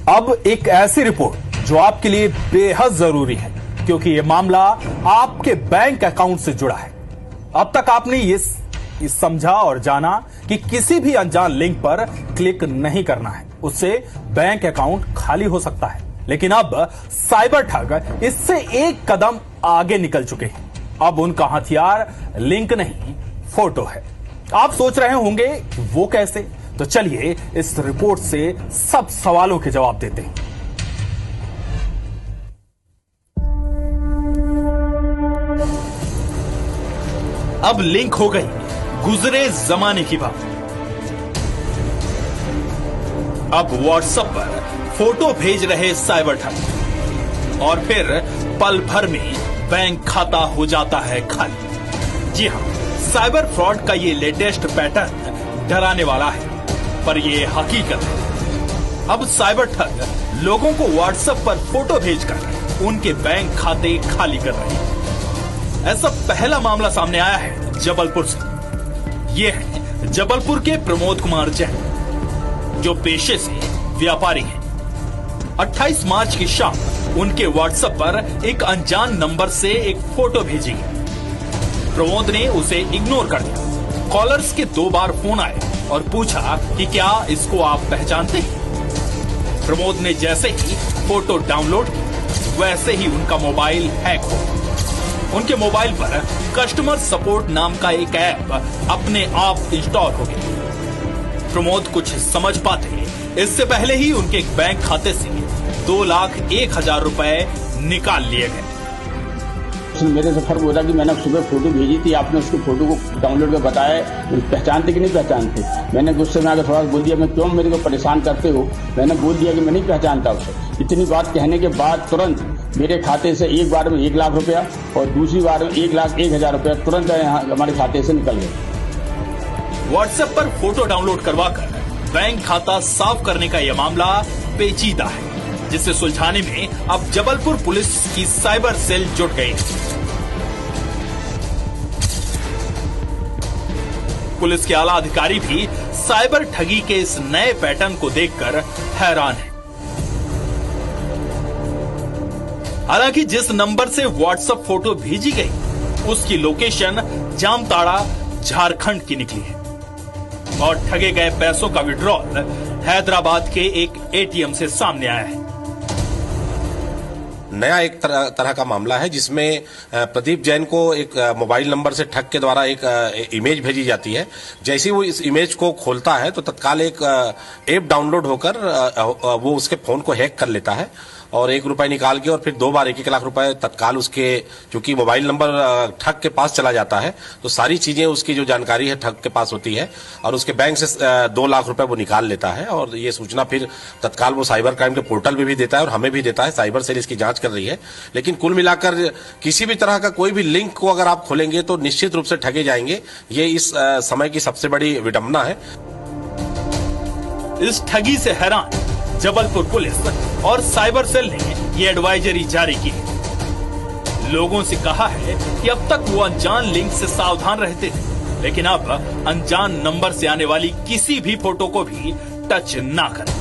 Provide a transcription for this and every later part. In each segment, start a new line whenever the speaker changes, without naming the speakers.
अब एक ऐसी रिपोर्ट जो आपके लिए बेहद जरूरी है, क्योंकि यह मामला आपके बैंक अकाउंट से जुड़ा है। अब तक आपने ये समझा और जाना कि किसी भी अनजान लिंक पर क्लिक नहीं करना है, उससे बैंक अकाउंट खाली हो सकता है। लेकिन अब साइबर ठग इससे एक कदम आगे निकल चुके हैं। अब उनका हथियार लिंक नहीं, फोटो है। आप सोच रहे होंगे कि वो कैसे? तो चलिए इस रिपोर्ट से सब सवालों के जवाब देते हैं। अब लिंक हो गई गुजरे जमाने की बात। अब व्हाट्सएप पर फोटो भेज रहे साइबर ठग और फिर पल भर में बैंक खाता हो जाता है खाली। जी हां, साइबर फ्रॉड का ये लेटेस्ट पैटर्न डराने वाला है, पर ये हकीकत है। अब साइबर ठग लोगों को व्हाट्सएप पर फोटो भेजकर उनके बैंक खाते खाली कर रहे हैं। ऐसा पहला मामला सामने आया है जबलपुर से। ये है जबलपुर के प्रमोद कुमार जैन, जो पेशे से व्यापारी हैं। 28 मार्च की शाम उनके व्हाट्सएप पर एक अनजान नंबर से एक फोटो भेजी गई। प्रमोद ने उसे इग्नोर कर दिया। कॉलर्स के 2 बार फोन आए और पूछा कि क्या इसको आप पहचानते हैं। प्रमोद ने जैसे ही फोटो डाउनलोड की, वैसे ही उनका मोबाइल हैक हो गया। उनके मोबाइल पर कस्टमर सपोर्ट नाम का एक ऐप अपने आप इंस्टॉल हो गया। प्रमोद कुछ समझ पाते इससे पहले ही उनके बैंक खाते से 2,01,000 रुपए निकाल लिए गए।
मेरे से फर्क होता कि मैंने सुबह फोटो भेजी थी, आपने उसको फोटो को डाउनलोड कर बताया, पहचानते कि नहीं पहचानते। मैंने गुस्से में आकर थोड़ा बोल दिया, मैं क्यों मेरे को परेशान करते हो। मैंने बोल दिया कि मैं नहीं पहचानता उसे। इतनी बात कहने के बाद तुरंत मेरे खाते से एक बार में 1 लाख रुपया और दूसरी बार में 1,01,000 रुपया तुरंत हमारे खाते से निकल गए।
व्हाट्सएप पर फोटो डाउनलोड करवाकर बैंक खाता साफ करने का यह मामला पेचीदा है, जिसे सुलझाने में अब जबलपुर पुलिस की साइबर सेल जुट गई है। पुलिस के आला अधिकारी भी साइबर ठगी के इस नए पैटर्न को देखकर हैरान हैं। हालांकि जिस नंबर से व्हाट्सएप फोटो भेजी गई, उसकी लोकेशन जामताड़ा, झारखंड की निकली है और ठगे गए पैसों का विड्रॉल हैदराबाद के एक एटीएम से सामने आया है।
नया एक तरह का मामला है, जिसमें प्रदीप जैन को एक मोबाइल नंबर से ठग के द्वारा एक इमेज भेजी जाती है। जैसे ही वो इस इमेज को खोलता है तो तत्काल एक ऐप डाउनलोड होकर वो उसके फोन को हैक कर लेता है और 1 रुपए निकाल के और फिर 2 बार 1-1 लाख रुपए तत्काल उसके, चूंकि मोबाइल नंबर ठग के पास चला जाता है तो सारी चीजें उसकी जो जानकारी है ठग के पास होती है और उसके बैंक से 2 लाख रुपए वो निकाल लेता है। और ये सूचना फिर तत्काल वो साइबर क्राइम के पोर्टल पे भी देता है और हमें भी देता है। साइबर सेल इसकी जांच कर रही है। लेकिन कुल मिलाकर किसी भी तरह का कोई भी लिंक को अगर आप खोलेंगे तो निश्चित रूप से ठगे जाएंगे। ये इस समय की सबसे बड़ी विडंबना है।
इस ठगी से हैरान जबलपुर पुलिस और साइबर सेल ने ये एडवाइजरी जारी की है। लोगों से कहा है कि अब तक वो अनजान लिंक से सावधान रहते थे, लेकिन अब अनजान नंबर से आने वाली किसी भी फोटो को भी टच ना करें।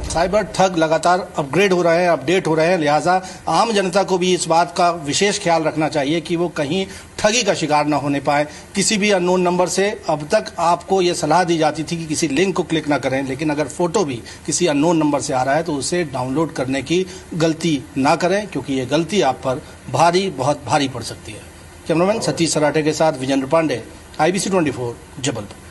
साइबर ठग लगातार अपग्रेड हो रहे हैं, अपडेट हो रहे हैं, लिहाजा आम जनता को भी इस बात का विशेष ख्याल रखना चाहिए कि वो कहीं ठगी का शिकार न होने पाए। किसी भी अननोन नंबर से अब तक आपको ये सलाह दी जाती थी कि किसी लिंक को क्लिक ना करें, लेकिन अगर फोटो भी किसी अननोन नंबर से आ रहा है तो उसे डाउनलोड करने की गलती ना करें, क्योंकि ये गलती आप पर बहुत भारी पड़ सकती है। कैमरामैन सतीश सराठे के साथ विजेंद्र पांडे, IBC 24, जबलपुर।